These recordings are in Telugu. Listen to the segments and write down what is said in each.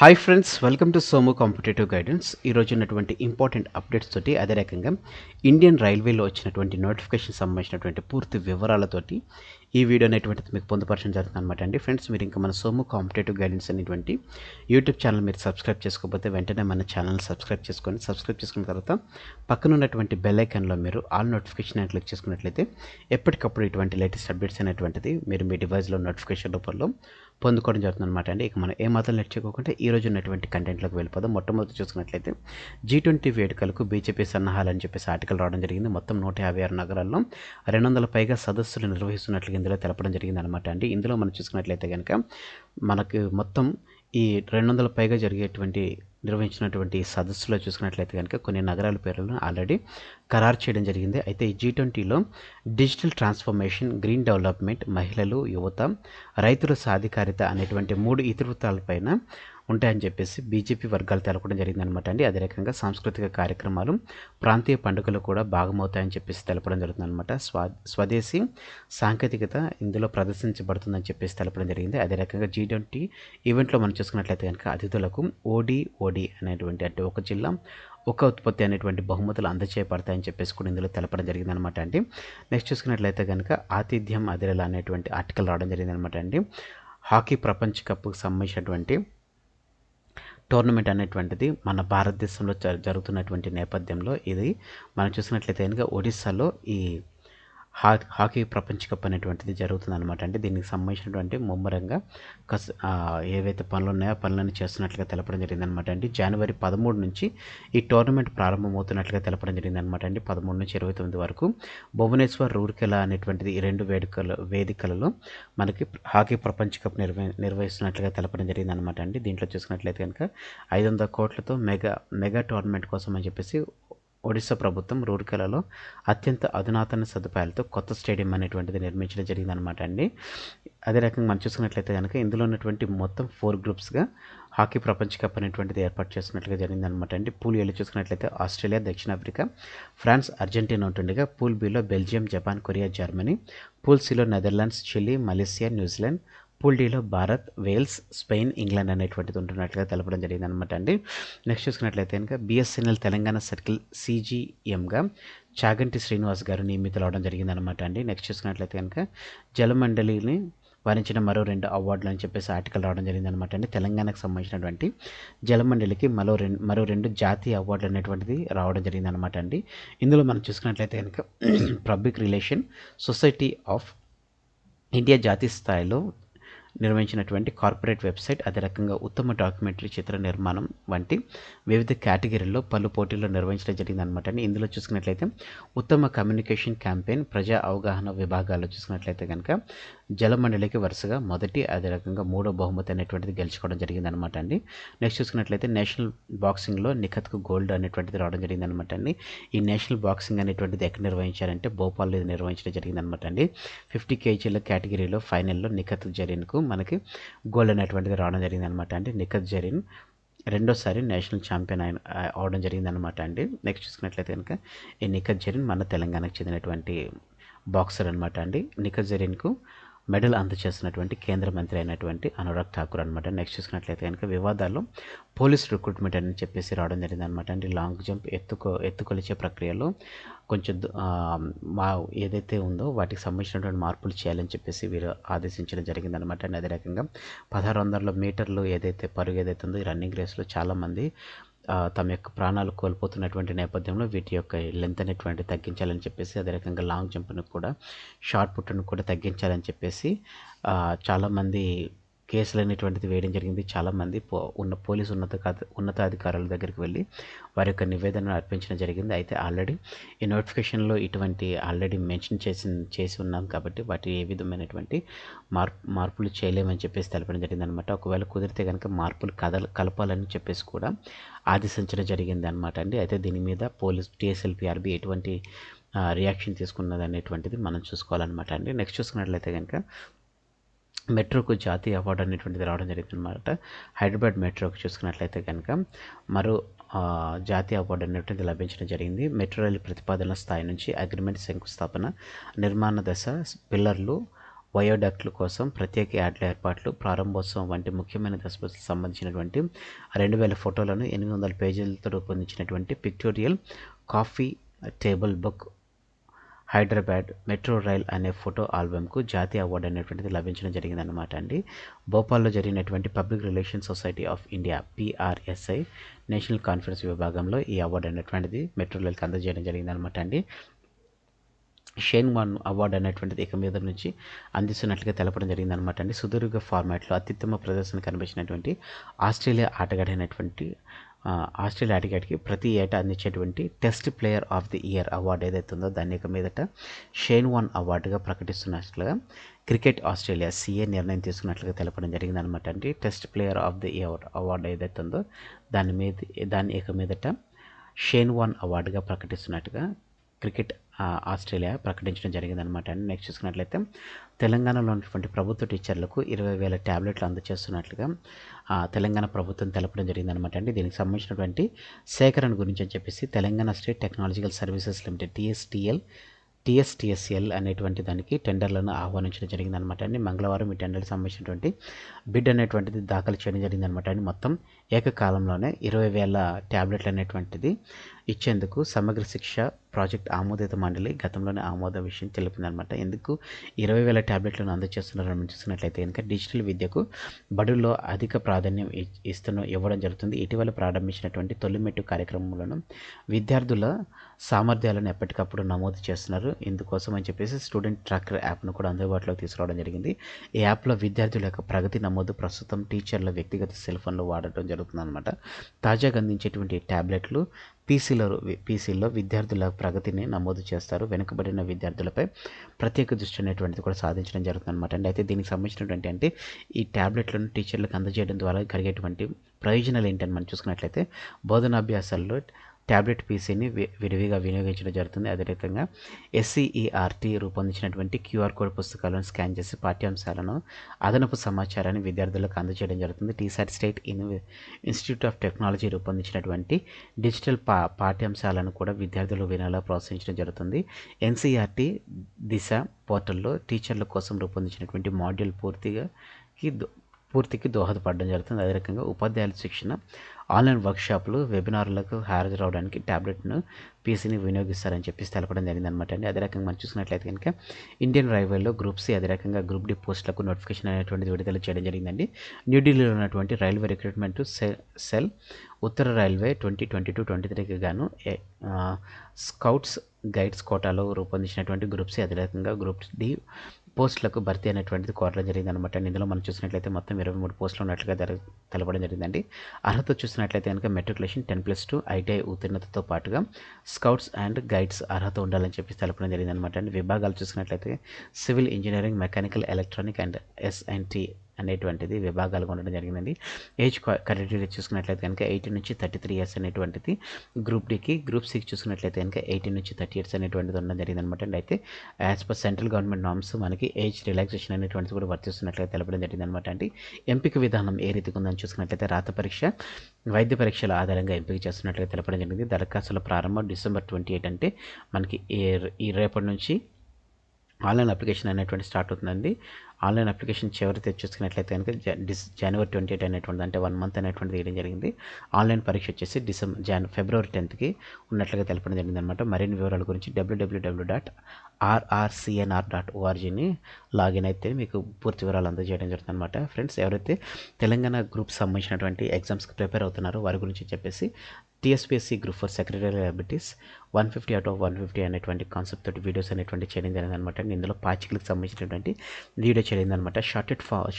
Hi friends, welcome to Somu competitive guidance. ఈరోజు ఉన్నటువంటి ఇంపార్టెంట్ అప్డేట్స్ తోటి, అదే రకంగా ఇండియన్ రైల్వేలో వచ్చినటువంటి నోటిఫికేషన్ సంబంధించినటువంటి పూర్తి వివరాలతోటి ఈ వీడియో అనేటువంటిది మీకు పొందుపరచడం జరుగుతుంది అనమాట అండి. ఫ్రెండ్స్, మీరు ఇంకా మన సోము కాంపిటేటివ్ గైడెన్స్ అనేటువంటి యూట్యూబ్ ఛానల్ మీరు సబ్స్క్రైబ్ చేసుకోకపోతే వెంటనే మన ఛానల్ సబ్స్క్రైబ్ చేసుకున్న తర్వాత పక్కన ఉన్నటువంటి బెల్ ఐకాన్లో మీరు ఆల్ నోటిఫికేషన్ అని క్లిక్ చేసుకున్నట్లయితే ఎప్పటికప్పుడు ఇటువంటి లేటెస్ట్ అప్డేట్స్ అనేటువంటిది మీరు మీ డివైస్లో నోటిఫికేషన్ రూపంలో పొందుకోవడం జరుగుతుంది అనమాట అండి. ఇక మనం ఏమాత్రం లెట్ చేయకోకుండా ఈ రోజు ఉన్నటువంటి కంటెంట్లోకి వెళ్ళిపోదాం. మొట్టమొదటి చూసుకున్నట్లయితే G20 వేడుకలకు బీజేపీ సన్నాహాలని చెప్పేసి ఆర్టికల్ రావడం జరిగింది. మొత్తం 156 నగరాల్లో 200 పైగా సదస్సులు నిర్వహిస్తున్నట్లుగా ఇందులో తెలపడం జరిగింది అనమాట అండి. ఇందులో మనం చూసుకున్నట్లయితే కనుక మనకు మొత్తం ఈ 200 పైగా నిర్వహించినటువంటి సదస్సులో చూసుకున్నట్లయితే కనుక కొన్ని నగరాల పేర్లను ఆల్రెడీ ఖరారు చేయడం జరిగింది. అయితే ఈ G20లో డిజిటల్ ట్రాన్స్ఫర్మేషన్, గ్రీన్ డెవలప్మెంట్, మహిళలు, యువత, రైతుల సాధికారిత అనేటువంటి 3 ఇతివృత్తాలపైన ఉంటాయని చెప్పేసి బీజేపీ వర్గాలు తెలపడం జరిగిందనమాట అండి. అదే రకంగా సాంస్కృతిక కార్యక్రమాలు, ప్రాంతీయ పండుగలు కూడా భాగమవుతాయని చెప్పేసి తెలపడం జరుగుతుందన్నమాట. స్వదేశీ సాంకేతికత ఇందులో ప్రదర్శించబడుతుందని చెప్పేసి తెలపడం జరిగింది. అదే రకంగా G20 ఈవెంట్లో మనం చూసుకున్నట్లయితే కనుక అతిథులకు ఓడి అనేటువంటి అంటే ఒక జిల్లా ఒక ఉత్పత్తి అనేటువంటి బహుమతులు అందజేయబడతాయని చెప్పేసి కూడా ఇందులో తెలపడం జరిగిందనమాట అండి. నెక్స్ట్ చూసుకున్నట్లయితే కనుక ఆతిథ్యం అదిరేలా అనేటువంటి ఆర్టికల్ రావడం జరిగిందనమాట అండి. హాకీ ప్రపంచ కప్కు సంబంధించినటువంటి టోర్నమెంట్ అనేటువంటిది మన భారతదేశంలో జరుగుతున్నటువంటి నేపథ్యంలో ఇది మనం చూసినట్లయితే కనుక ఒడిస్సాలో ఈ హాకీ ప్రపంచ కప్ అనేటువంటిది జరుగుతుంది అనమాట అండి. దీనికి సంబంధించినటువంటి ముమ్మరంగా ఏవైతే పనులు ఉన్నాయో పనులను చేస్తున్నట్లుగా తెలపడం జరిగిందనమాట అండి. జనవరి 13 నుంచి ఈ టోర్నమెంట్ ప్రారంభమవుతున్నట్లుగా తెలపడం జరిగిందనమాట అండి. 13 నుంచి 29 వరకు భువనేశ్వర్, రూర్కెలా అనేటువంటిది ఈ రెండు వేదికలలో మనకి హాకీ ప్రపంచ కప్ నిర్వహిస్తున్నట్లుగా తెలపడం జరిగిందనమాట అండి. దీంట్లో చూసుకున్నట్లయితే కనుక 500 కోట్లతో మెగా టోర్నమెంట్ కోసం అని చెప్పేసి ఒడిశా ప్రభుత్వం రూర్కెలాలో అత్యంత అధునాతన సదుపాయాలతో కొత్త స్టేడియం అనేటువంటిది నిర్మించడం జరిగిందనమాట అండి. అదే రకంగా మనం చూసుకున్నట్లయితే కనుక ఇందులో ఉన్నటువంటి మొత్తం 4 గ్రూప్స్గా హాకీ ప్రపంచ కప్ అనేటువంటిది ఏర్పాటు చేస్తున్నట్లుగా జరిగిందనమాట అండి. పూల్ ఏలో చూసుకున్నట్లయితే ఆస్ట్రేలియా, దక్షిణాఫ్రికా, ఫ్రాన్స్, అర్జెంటీనా ఉంటుండగా పూల్ బిలో Belgium, Japan, Korea, Germany, pool సిలో Netherlands, Chile, Malaysia, New Zealand, pool డీలో భారత్, వేల్స్, స్పెయిన్, ఇంగ్లాండ్ అనేటువంటిది ఉంటున్నట్లుగా తెలపడం జరిగింది అనమాట అండి. నెక్స్ట్ చూసుకున్నట్లయితే కనుక BSNL తెలంగాణ సర్కిల్ CGMగా చాగంటి శ్రీనివాస్ గారు నియమితులు అవడం జరిగిందనమాట అండి. నెక్స్ట్ చూసుకున్నట్లయితే కనుక జలమండలిని వరించిన మరో 2 అవార్డులు అని చెప్పేసి ఆర్టికల్ రావడం జరిగిందనమాట అండి. తెలంగాణకు సంబంధించినటువంటి జలమండలికి మరో 2 జాతీయ అవార్డులు అనేటువంటిది రావడం జరిగిందనమాట అండి. ఇందులో మనం చూసుకున్నట్లయితే కనుక public relation society of India జాతీయ స్థాయిలో నిర్వహించినటువంటి కార్పొరేట్ వెబ్సైట్, అదే రకంగా ఉత్తమ డాక్యుమెంటరీ చిత్ర నిర్మాణం వంటి వివిధ కేటగిరీల్లో పలు పోటీల్లో నిర్వహించడం జరిగిందనమాట అండి. ఇందులో చూసుకున్నట్లయితే ఉత్తమ కమ్యూనికేషన్ క్యాంపెయిన్, ప్రజా అవగాహన విభాగాల్లో చూసుకున్నట్లయితే కనుక జలమండలికి వరుసగా మొదటి, అదే రకంగా 3వ బహుమతి అనేటువంటిది గెలుచుకోవడం జరిగిందనమాట అండి. నెక్స్ట్ చూసుకున్నట్లయితే నేషనల్ బాక్సింగ్లో నిఖత్కు గోల్డ్ అనేటువంటిది రావడం జరిగిందనమాట అండి. ఈ నేషనల్ బాక్సింగ్ అనేటువంటిది ఎక్కడ నిర్వహించారంటే భోపాల్లో ఇది నిర్వహించడం జరిగిందనమాట అండి. 50 kgల కేటగిరీలో ఫైనల్లో నిఖత్ జరీన్కు మనకి గోల్డ్ అనేటువంటిది రావడం జరిగింది అనమాట అండి. నిఖత్ జరీన్ రెండోసారి నేషనల్ ఛాంపియన్ అవడం జరిగిందనమాట అండి. నెక్స్ట్ చూసుకున్నట్లయితే కనుక ఈ నిఖత్ జరీన్ మన తెలంగాణకు చెందినటువంటి బాక్సర్ అనమాట అండి. నిఖత్ జరీన్కు మెడల్ అందజేస్తున్నటువంటి కేంద్ర మంత్రి అయినటువంటి అనురాగ్ ఠాకూర్ అనమాట. నెక్స్ట్ చూసుకున్నట్లయితే కనుక వివాదాల్లో పోలీస్ రిక్రూట్మెంట్ అని చెప్పేసి రావడం జరిగింది అనమాట అండి. లాంగ్ జంప్ ఎత్తుకొలిచే ప్రక్రియలో కొంచెం ఏదైతే ఉందో వాటికి సంబంధించినటువంటి మార్పులు చేయాలని చెప్పేసి వీరు ఆదేశించడం జరిగిందనమాట అండి. అదే రకంగా 1600 మీటర్లు ఏదైతే పరుగు ఏదైతే ఉందో ఈ రన్నింగ్ రేస్లో చాలామంది తమ యొక్క ప్రాణాలు కోల్పోతున్నటువంటి నేపథ్యంలో వీటి యొక్క లెంత్ అనేటువంటి తగ్గించాలని చెప్పేసి, అదే రకంగా లాంగ్ జంప్ను కూడా, షార్ట్ పుట్ను కూడా తగ్గించాలని చెప్పేసి చాలామంది కేసులు అనేటువంటిది వేయడం జరిగింది. చాలామంది పోలీసు ఉన్నతాధికారుల దగ్గరికి వెళ్ళి వారి యొక్క నివేదనను అర్పించడం జరిగింది. అయితే ఆల్రెడీ ఈ నోటిఫికేషన్లో ఇటువంటి ఆల్రెడీ మెన్షన్ చేసి ఉన్నాం కాబట్టి వాటి ఏ విధమైనటువంటి మార్పులు చేయలేమని చెప్పేసి తెలపడం జరిగింది అనమాట. ఒకవేళ కుదిరితే కనుక మార్పులు కలపాలని చెప్పేసి కూడా ఆదేశించడం జరిగింది అనమాట అండి. అయితే దీని మీద TSLPRB ఎటువంటి రియాక్షన్ తీసుకున్నది అనేటువంటిది మనం చూసుకోవాలన్నమాట అండి. నెక్స్ట్ చూసుకున్నట్లయితే కనుక మెట్రోకు జాతీయ అవార్డు అనేటువంటిది రావడం జరిగింది అనమాట. హైదరాబాద్ మెట్రోకు చూసుకున్నట్లయితే కనుక మరో జాతీయ అవార్డు అనేటువంటిది లభించడం జరిగింది. మెట్రో రైలు ప్రతిపాదన స్థాయి నుంచి అగ్రిమెంట్, శంకుస్థాపన, నిర్మాణ దశ, పిల్లర్లు, వయోడక్టుల కోసం ప్రత్యేక యార్డుల ఏర్పాట్లు, ప్రారంభోత్సవం వంటి ముఖ్యమైన దశలకు సంబంధించినటువంటి 2000 ఫోటోలను 800 పేజీలతో రూపొందించినటువంటి pictorial coffee table book Hyderabad metro rail అనే ఫోటో ఆల్బమ్కు జాతీయ అవార్డు అనేటువంటిది లభించడం జరిగిందనమాట అండి. భోపాల్లో జరిగినటువంటి public relations society of India PRSI national conference విభాగంలో ఈ అవార్డు అనేటువంటిది మెట్రో రైల్కి అందజేయడం జరిగిందనమాట అండి. షేన్ వాన్ అవార్డు అనేటువంటిది ఇక మీద నుంచి అందిస్తున్నట్లుగా తెలపడం జరిగిందనమాట అండి. సుదీర్ఘ ఫార్మాట్లో అత్యుత్తమ ప్రదర్శన కనిపించినటువంటి ఆస్ట్రేలియా ఆటగాడికి ప్రతి ఏటా అందించేటువంటి test player of the year award ఏదైతే ఉందో దాన్ని ఇక మీదట షేన్ వాన్ అవార్డుగా ప్రకటిస్తున్నట్లుగా క్రికెట్ ఆస్ట్రేలియా CA నిర్ణయం తీసుకున్నట్లుగా తెలపడం జరిగిందనమాట అండి. Test player of the year award ఏదైతే ఉందో దాన్ని ఇక మీదట షేన్ వాన్ అవార్డుగా ప్రకటిస్తున్నట్టుగా క్రికెట్ ఆస్ట్రేలియా ప్రకటించడం జరిగిందనమాట అండి. నెక్స్ట్ చూసుకున్నట్లయితే తెలంగాణలో ఉన్నటువంటి ప్రభుత్వ టీచర్లకు 20,000 ట్యాబ్లెట్లు అందజేస్తున్నట్లుగా తెలంగాణ ప్రభుత్వం తెలపడం జరిగిందనమాట అండి. దీనికి సంబంధించినటువంటి సేకరణ గురించి అని చెప్పేసి Telangana state technological services limited TSPSC అనేటువంటి దానికి టెండర్లను ఆహ్వానించడం జరిగిందనమాట అండి. మంగళవారం ఈ టెండర్కి సంబంధించినటువంటి బిడ్ అనేటువంటిది దాఖలు చేయడం జరిగిందనమాట అండి. మొత్తం ఏకకాలంలోనే 20,000 ట్యాబ్లెట్లు అనేటువంటిది ఇచ్చేందుకు సమగ్ర శిక్ష ప్రాజెక్ట్ ఆమోదిత మండలి గతంలోనే ఆమోద విషయం తెలిపిందనమాట. ఎందుకు 20,000 ట్యాబ్లెట్లను అందజేస్తున్నారని చూసినట్లయితే కనుక డిజిటల్ విద్యకు బడుల్లో అధిక ప్రాధాన్యం ఇవ్వడం జరుగుతుంది. ఇటీవల ప్రారంభించినటువంటి తొలిమెట్టు కార్యక్రమంలో విద్యార్థుల సామర్థ్యాలను ఎప్పటికప్పుడు నమోదు చేస్తున్నారు. ఇందుకోసం అని చెప్పేసి స్టూడెంట్ ట్రాకర్ యాప్ను కూడా అందుబాటులోకి తీసుకురావడం జరిగింది. ఈ యాప్లో విద్యార్థుల యొక్క ప్రగతి నమోదు ప్రస్తుతం టీచర్ల వ్యక్తిగత సెల్ ఫోన్లు వాడటం జరుగుతుందన్నమాట. తాజాగా అందించేటువంటి ట్యాబ్లెట్లు పీసీల్లో విద్యార్థుల ప్రగతిని నమోదు చేస్తారు. వెనుకబడిన విద్యార్థులపై ప్రత్యేక దృష్టి అనేటువంటిది కూడా సాధించడం జరుగుతుందన్నమాట అండి. అయితే దీనికి సంబంధించినటువంటి అంటే ఈ ట్యాబ్లెట్లను టీచర్లకు అందజేయడం ద్వారా కలిగేటువంటి ప్రయోజనాలు ఏంటని మనం చూసుకున్నట్లయితే బోధనాభ్యాసాల్లో ట్యాబ్లెట్ పీసీని విరివిగా వినియోగించడం జరుగుతుంది. అదే రకంగా SCERT రూపొందించినటువంటి QR కోడ్ పుస్తకాలను స్కాన్ చేసి పాఠ్యాంశాలను అదనపు సమాచారాన్ని విద్యార్థులకు అందజేయడం జరుగుతుంది. TSAT state institute of technology రూపొందించినటువంటి డిజిటల్ పాఠ్యాంశాలను కూడా విద్యార్థులు వినేలా ప్రోత్సహించడం జరుగుతుంది. NCERT దిశ పోర్టల్లో టీచర్ల కోసం రూపొందించినటువంటి మాడ్యూల్ పూర్తికి దోహదపడడం జరుగుతుంది. అదే రకంగా ఉపాధ్యాయుల శిక్షణ ఆన్లైన్ వర్క్షాపులు వెబినార్లకు హాజరవడానికి ట్యాబ్లెట్ను పీసీని వినియోగిస్తారని చెప్పేసి తెలపడం జరిగిందనమాట అండి. అదే రకంగా మనం చూసినట్లయితే కనుక ఇండియన్ రైల్వేలో గ్రూప్ C అదే రకంగా గ్రూప్ D పోస్టులకు నోటిఫికేషన్ అనేటువంటిది విడుదల చేయడం జరిగిందండి. న్యూఢిల్లీలో ఉన్నటువంటి రైల్వే రిక్రూట్మెంట్ సెల్ ఉత్తర రైల్వే 2022-23కి గాను స్కౌట్స్ గైడ్స్ కోటాలో రూపొందించినటువంటి గ్రూప్ C అదే రకంగా గ్రూప్ D పోస్టులకు భర్తీ అనేటువంటిది కోరడం జరిగిందనమాట. ఇందులో మనం చూసినట్లయితే మొత్తం 23 పోస్టులు ఉన్నట్లుగా తెలపడం జరిగిందండి. అర్హత చూసినట్లయితే కనుక మెట్రికులేషన్ 10+2 ITI ఉత్తీర్ణతతో పాటుగా స్కౌట్స్ అండ్ గైడ్స్ అర్హత ఉండాలని చెప్పి తెలపడం జరిగిందనమాట అండి. విభాగాలు చూసినట్లయితే civil engineering, mechanical, electronic and S&T అనేటువంటిది విభాగాలుగా ఉండడం జరిగిందండి. ఏజ్ కేటగిరీ చూసుకున్నట్లయితే కనుక 18 నుంచి 33 years అనేటువంటిది గ్రూప్ Dకి, గ్రూప్ Cకి చూసుకున్నట్లయితే కనుక 18 నుంచి 30 years అనేటువంటిది ఉండడం జరిగిందనమాట అండి. అయితే as per central government norms మనకి ఏజ్ రిలాక్సేషన్ అనేటువంటిది కూడా వర్తిస్తున్నట్లుగా తెలపడం జరిగిందనమాట అండి. ఎంపిక విధానం ఏ రీతిగా ఉందని చూసుకున్నట్లయితే రాత పరీక్ష, వైద్య పరీక్షల ఆధారంగా ఎంపిక చేస్తున్నట్లుగా తెలపడం జరిగింది. దరఖాస్తుల ప్రారంభం December 28 అంటే మనకి ఈ రేపటి నుంచి ఆన్లైన్ అప్లికేషన్ అనేటువంటి స్టార్ట్ అవుతుందండి. ఆన్లైన్ అప్లికేషన్ చివరి చూసుకున్నట్లయితే కనుక January 28 అనేటువంటిది అంటే 1 month అనేటువంటిది వేయడం జరిగింది. ఆన్లైన్ పరీక్ష వచ్చేసి February 10కి ఉన్నట్లుగా తెలపడం జరిగింది అనమాట. మరిన్ని వివరాల గురించి www.rrcnr.orgని లాగిన్ అయితే మీకు పూర్తి వివరాలు అందజేయడం జరుగుతుంది అనమాట. ఫ్రెండ్స్, ఎవరైతే తెలంగాణ గ్రూప్ సంబంధించినటువంటి ఎగ్జామ్స్కి ప్రిపేర్ అవుతున్నారో వారి గురించి చెప్పేసి TSPSC group for secretarial abilities 150 out of 150 అనేటువంటి కాన్సెప్ట్ తోటి వీడియోస్ అనేటువంటి చేయడం జరిగింది అనమాట. ఇందులో పాచికలకు సంబంధించినటువంటి వీడియో చేయడం అనమాట.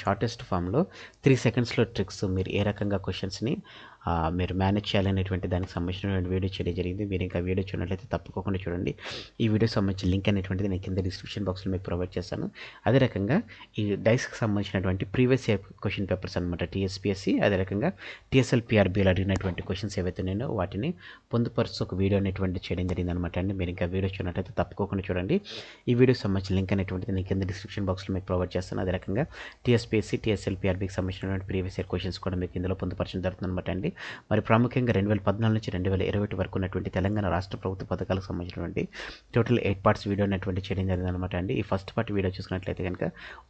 షార్టెస్ట్ ఫామ్లో 3 secondsలో ట్రిక్స్ మీరు ఏ రకంగా క్వశ్చన్స్ని మీరు మేనేజ్ చేయాలనేటువంటి దానికి సంబంధించినటువంటి వీడియో చేయడం జరిగింది. మీరు ఇంకా వీడియో చూడట్లయితే తప్పకుండా చూడండి. ఈ వీడియోకి సంబంధించిన లింక్ అనేటువంటిది నేను కింద డిస్క్రిప్షన్ బాక్స్లో మీకు ప్రొవైడ్ చేస్తాను. అదే రకంగా ఈ డైస్కి సంబంధించినటువంటి ప్రీవియస్ ఇయర్ క్వశ్చన్ పేపర్స్ అనమాట. TSPSC అదే రకంగా TSL-PRBలో అడిగినటువంటి క్వశ్చన్స్ ఏవైతే ఉన్నాయో వాటిని పొందుపరుస్తూ ఒక వీడియో అనేటువంటి చేయడం జరిగింది అనమాట అండి. మీరు ఇంకా వీడియో చూడట్లయితే తప్పకుండా చూడండి. ఈ వీడియోకి సంబంధించిన లింక్ అనేటువంటిది నేను కింద డిస్క్రిప్షన్ బాక్స్లో మీకు ప్రొవైడ్ చేస్తాను. అదే రకంగా TSPSC, TSL-PRBకి సంబంధించినటువంటి ప్రీవియస్ ఇయర్ క్వశ్చన్స్ కూడా మీకు ఇందులో పొందుపరచడం జరుగుతుంది అనమాట అండి. మరి ప్రాముఖ్యంగా 2014 నుంచి 2021 వరకు ఉన్నటువంటి తెలంగాణ రాష్ట్ర ప్రభుత్వ పథకాలకు సంబంధించినటువంటి టోటల్ 8 పార్ట్స్ వీడియో అనేటువంటి చేయడం జరిగిందనమాట అండి. ఈ ఫస్ట్ పార్ట్ వీడియో చూసుకున్నట్లయితే కనుక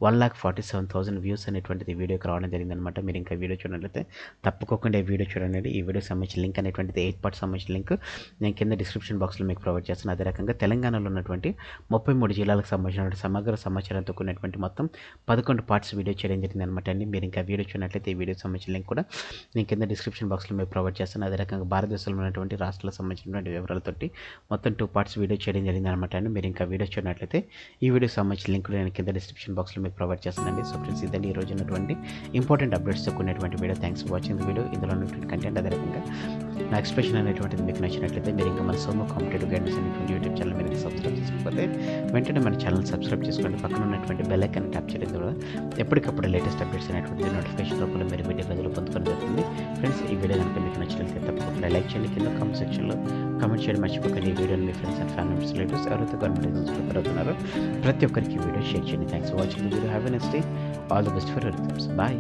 1,47,000 వ్యూస్ అనేటువంటిది వీడియోకి రావడం జరిగిందనమాట. మీరు ఇంకా వీడియో చూడనట్లయితే తప్పకుండా ఈ వీడియో చూడండి. ఈ వీడియోకి సంబంధించిన లింక్ అనేటువంటిది 8 పార్ట్స్ సంబంధించిన లింక్ నేను కింద డిస్క్రిప్షన్ బాక్స్లో మీకు ప్రొవైడ్ చేస్తాను. అదే రకంగా తెలంగాణలో ఉన్నటువంటి 33 జిల్లాలకు సంబంధించినటువంటి సమగ్ర సమాచారంతో కూడినటువంటి మొత్తం 11 పార్ట్స్ వీడియో చేయడం జరిగింది అనమాట అండి. మీరు ఇంకా వీడియో చూడనట్లయితే ఈ వీడియోకి సంబంధించిన లింక్ కూడా నేను కింద డిస్క్రిప్షన్ బాక్స్లో మీకు ప్రొవైడ్ చేస్తాను. అదే రకంగా భారతదేశంలో ఉన్నటువంటి రాష్ట్రాలకు సంబంధించినటువంటి వివరాలతోటి మొత్తం 2 పార్ట్స్ వీడియో చేయడం జరిగింది అనమాట అండి. మీరు ఇంకా వీడియో చూడనట్లయితే ఈ వీడియోకి సంబంధించిన లింక్ నేను కింద డిస్క్రిప్షన్ బాక్స్లో మీకు ప్రొవైడ్ చేస్తానండి. సో ఫ్రెండ్స్, ఇదండి ఈ రోజు ఉన్నటువంటి ఇంపార్టెంట్ అప్డేట్స్తో కూడినటువంటి video. Thanks for watching the video. ఇందులో ఉన్నటువంటి కంటెంట్ అదే రకంగా నా ఎక్స్ప్రెషన్ అనేటువంటిది మీకు నచ్చినట్లయితే మీరు ఇంకా మన సోము కాంపిటేటివ్ గైడెన్స్ అనేటువంటి యూట్యూబ్ ఛానల్ మీరు సబ్స్క్రైబ్ చేసుకోకపోతే వెంటనే మన ఛానల్ సబ్స్క్రైబ్ చేసుకోండి. పక్కన ఉన్నటువంటి బెల్ ఐకాన్ ట్యాప్ చేయడం ద్వారా ఎప్పటికప్పుడు లేటెస్ట్ అప్డేట్స్ అనేటువంటి నోటిఫికేషన్ రూపంలో మీరు వీడియో ప్రజలు పొందుకోవడం జరుగుతుంది. ఫ్రెండ్స్, ఈ వీడియో కనుక మీకు నచ్చినట్లయితే తప్పకుండా లైక్ చేయండి. కింద కామెంట్ సెక్షన్లో కామెంట్ చేయడం మర్చిపోకండి. ఈ వీడియోని మీ friends and family members, relatives ఎవరైతే గవర్నమెంట్ ఎగ్జామ్స్ ప్రిపేర్ అవుతున్నారో ప్రతి ఒక్కరికి వీడియో షేర్ చేయండి. Thanks for watching the video. Have a nice day. All the best for your exams. Bye.